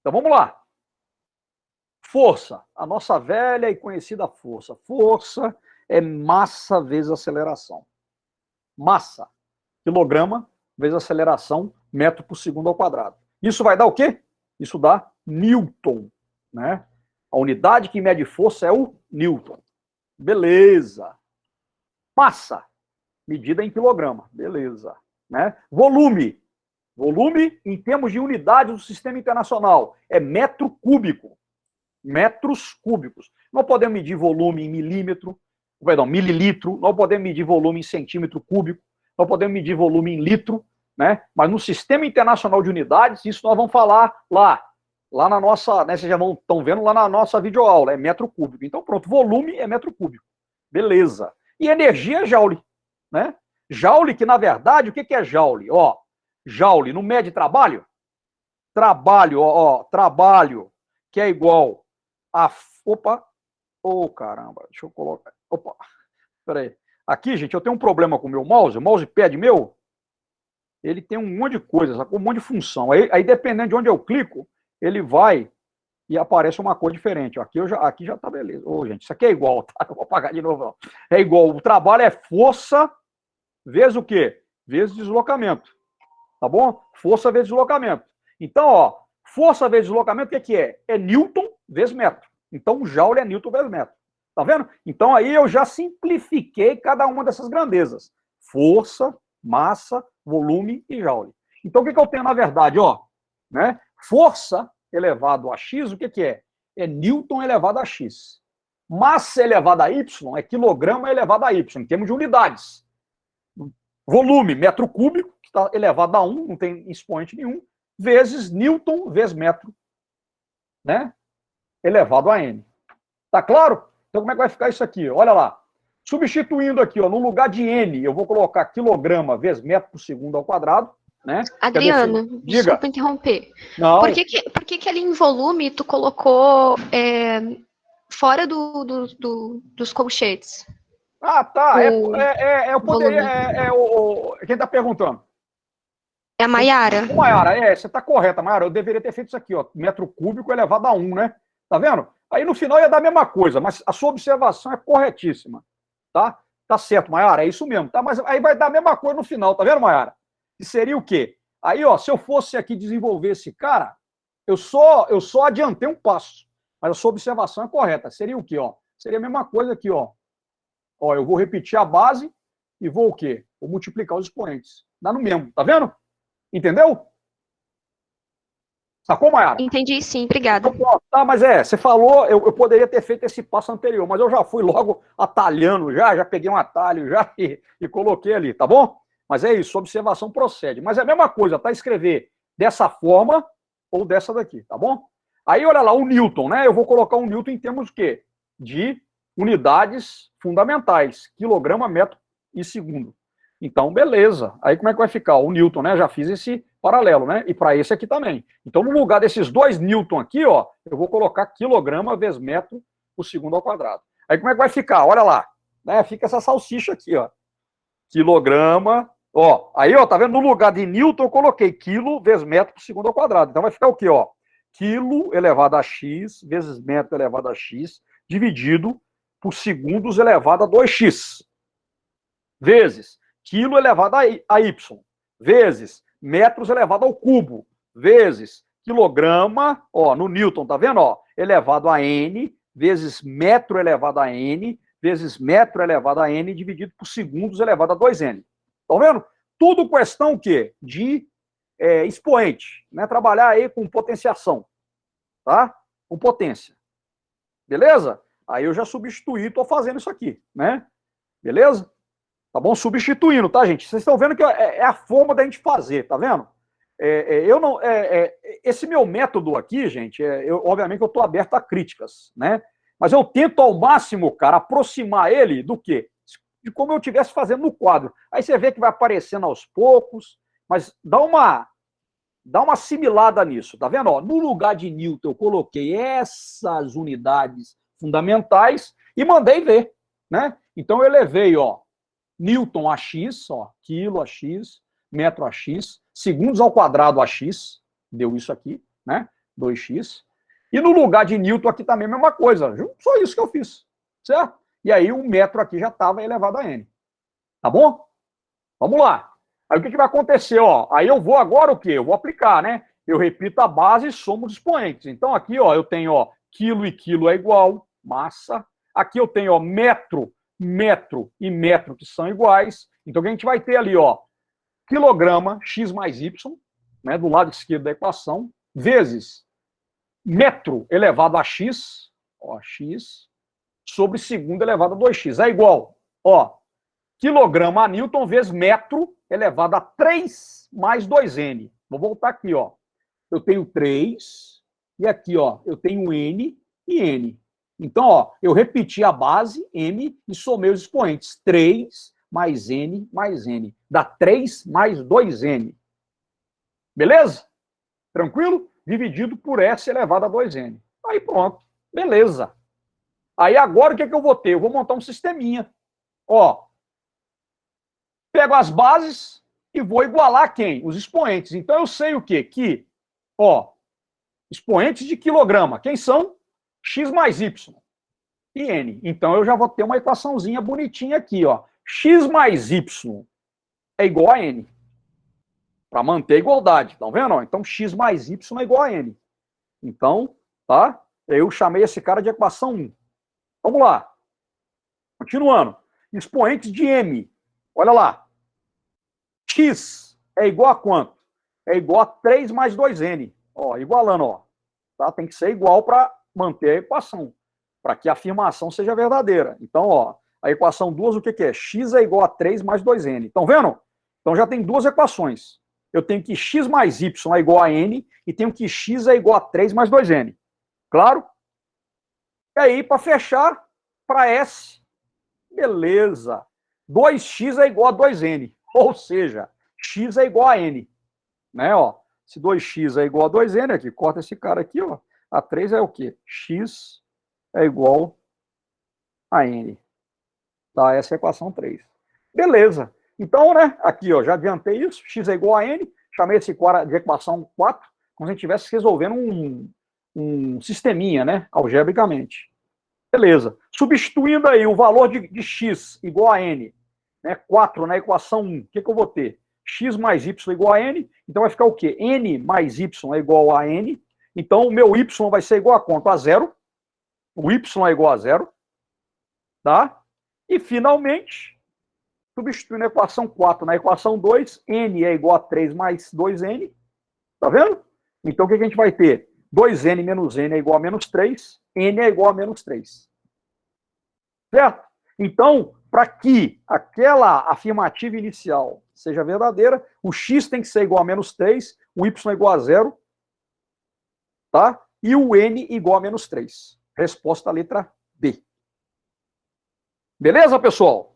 Então vamos lá. Força, a nossa velha e conhecida força. Força é massa vezes aceleração. Massa, quilograma vezes aceleração, metro por segundo ao quadrado. Isso vai dar o quê? Isso dá Newton, né? A unidade que mede força é o Newton. Beleza. Massa, medida em quilograma. Beleza. Né? Volume. Volume, em termos de unidade do sistema internacional, é metro cúbico. Metros cúbicos. Não podemos medir volume em mililitro, não podemos medir volume em centímetro cúbico, nós podemos medir volume em litro, né? Mas no Sistema Internacional de Unidades, isso nós vamos falar lá na nossa, né, vocês já estão vendo lá na nossa videoaula, é metro cúbico. Então pronto, volume é metro cúbico. Beleza. E energia é joule, né? Joule, que na verdade, o que é joule? Ó, joule, não mede trabalho? Trabalho, que é igual a... Opa, caramba, deixa eu colocar... Opa, peraí. Aqui, gente, eu tenho um problema com o meu mouse, o mousepad meu, ele tem um monte de coisa, um monte de função. Aí dependendo de onde eu clico, ele vai e aparece uma cor diferente. Aqui já tá beleza. Gente, isso aqui é igual, tá? Eu vou apagar de novo. É igual, o trabalho é força vezes o quê? Vezes deslocamento. Tá bom? Força vezes deslocamento. Então, força vezes deslocamento, o que é? É Newton vezes metro. Então, o joule é Newton vezes metro. Tá vendo? Então, aí eu já simplifiquei cada uma dessas grandezas. Força, massa, volume e joule. Então, o que eu tenho na verdade? Né? Força elevado a x, o que é? É Newton elevado a x. Massa elevada a y é quilograma elevado a y, em termos de unidades. Volume, metro cúbico, que está elevado a 1, não tem expoente nenhum, vezes Newton vezes metro, né? Elevado a n. Tá claro? Então, como é que vai ficar isso aqui? Olha lá. Substituindo aqui, no lugar de n, eu vou colocar quilograma vezes metro por segundo ao quadrado, né? Adriano, desculpa interromper. Não. Por que ali em volume tu colocou fora dos colchetes? Tá. Eu poderia... quem está perguntando? É a Maiara. Maiara, você está correta, Maiara. Eu deveria ter feito isso aqui, metro cúbico elevado a 1, né? Tá vendo? Aí no final ia dar a mesma coisa, mas a sua observação é corretíssima, tá? Tá certo, Maiara, é isso mesmo, tá? Mas aí vai dar a mesma coisa no final, tá vendo, Maiara? E seria o quê? Aí, se eu fosse aqui desenvolver esse cara, eu só adiantei um passo, mas a sua observação é correta. Seria o quê, Seria a mesma coisa aqui, eu vou repetir a base e vou o quê? Vou multiplicar os expoentes. Dá no mesmo, tá vendo? Entendeu? Sacou, Maiara? Entendi, sim, obrigada. Tá, mas você falou, eu poderia ter feito esse passo anterior, mas eu já fui logo atalhando, já peguei um atalho e coloquei ali, tá bom? Mas é isso, observação procede. Mas é a mesma coisa, tá? Escrever dessa forma ou dessa daqui, tá bom? Aí, olha lá, o Newton, né? Eu vou colocar um Newton em termos de quê? De unidades fundamentais, quilograma, metro e segundo. Então, beleza. Aí como é que vai ficar? O Newton, né? Já fiz esse paralelo, né? E para esse aqui também. Então, no lugar desses 2 Newton aqui, eu vou colocar quilograma vezes metro por segundo ao quadrado. Aí como é que vai ficar? Olha lá. Né? Fica essa salsicha aqui, Quilograma. Aí, tá vendo? No lugar de Newton, eu coloquei quilo vezes metro por segundo ao quadrado. Então vai ficar o quê, Quilo elevado a x vezes metro elevado a x dividido por segundos elevado a 2x. Vezes quilo elevado a y, vezes metros elevado ao cubo, vezes quilograma, no Newton, tá vendo? Elevado a n, vezes metro elevado a n, vezes metro elevado a n, dividido por segundos elevado a 2n. Tá vendo? Tudo questão o quê? De expoente, né? Trabalhar aí com potenciação, tá? Com potência. Beleza? Aí eu já substituí, tô fazendo isso aqui, né? Beleza? Tá bom? Substituindo, tá, gente? Vocês estão vendo que é a forma da gente fazer, tá vendo? Esse meu método aqui, gente, obviamente eu estou aberto a críticas, né? Mas eu tento ao máximo, cara, aproximar ele do quê? De como eu estivesse fazendo no quadro. Aí você vê que vai aparecendo aos poucos, mas dá uma assimilada nisso, tá vendo? No lugar de Newton, eu coloquei essas unidades fundamentais e mandei ver, né? Então eu levei, Newton a x, quilo a x, metro a x, segundos ao quadrado a x, deu isso aqui, né? 2x. E no lugar de Newton aqui também a mesma coisa, só isso que eu fiz, certo? E aí o metro aqui já estava elevado a n. Tá bom? Vamos lá. Aí o que vai acontecer, Aí eu vou agora o quê? Eu vou aplicar, né? Eu repito a base e somo os expoentes. Então aqui, eu tenho, quilo e quilo é igual, massa. Aqui eu tenho, metro e metro que são iguais. Então o que a gente vai ter ali, quilograma, x mais y, né, do lado esquerdo da equação, vezes metro elevado a x, x, sobre segundo elevado a 2x. É igual, quilograma a Newton vezes metro elevado a 3 mais 2N. Vou voltar aqui, ó. Eu tenho 3, e aqui, ó, eu tenho N e N. Então, ó, eu repeti a base, M, e somei os expoentes. 3 mais N mais N. Dá 3 mais 2N. Beleza? Tranquilo? Dividido por S elevado a 2N. Aí pronto. Beleza. Aí agora o que eu vou ter? Eu vou montar um sisteminha. Ó, pego as bases e vou igualar quem? Os expoentes. Então eu sei o quê? Que, ó, expoentes de quilograma. Quem são? X mais Y e N. Então eu já vou ter uma equaçãozinha bonitinha aqui, ó. X mais Y é igual a N. Para manter a igualdade. Estão vendo? Então X mais Y é igual a N. Então, tá? Eu chamei esse cara de equação 1. Vamos lá. Continuando. Expoentes de M. Olha lá. X é igual a quanto? É igual a 3 mais 2N. Ó, igualando, ó. Tá? Tem que ser igual para manter a equação. Para que a afirmação seja verdadeira. Então, ó, a equação 2, o que é? X é igual a 3 mais 2N. Estão vendo? Então já tem duas equações. Eu tenho que X mais Y é igual a N e tenho que X é igual a 3 mais 2N. Claro? E aí, para fechar, para S, beleza. 2x é igual a 2n. Ou seja, x é igual a n. Né, ó? Se 2x é igual a 2n, aqui, corta esse cara aqui, ó. A 3 é o quê? X é igual a n. Tá? Essa é a equação 3. Beleza. Então, né, aqui, ó, já adiantei isso. X é igual a n. Chamei esse cara de equação 4, como se a gente estivesse resolvendo um sisteminha, né, algebricamente. Beleza. Substituindo aí o valor de x igual a n, né, 4 na equação 1, o que eu vou ter? X mais y igual a n, então vai ficar o quê? N mais y é igual a n, então o meu y vai ser igual a quanto? A 0. O y é igual a 0. Tá? E, finalmente, substituindo a equação 4 na equação 2, n é igual a 3 mais 2n. Tá vendo? Então, o que a gente vai ter? 2n menos n é igual a menos 3, n é igual a menos 3. Certo? Então, para que aquela afirmativa inicial seja verdadeira, o x tem que ser igual a menos 3, o y é igual a 0, tá? E o n igual a menos 3. Resposta à letra B. Beleza, pessoal?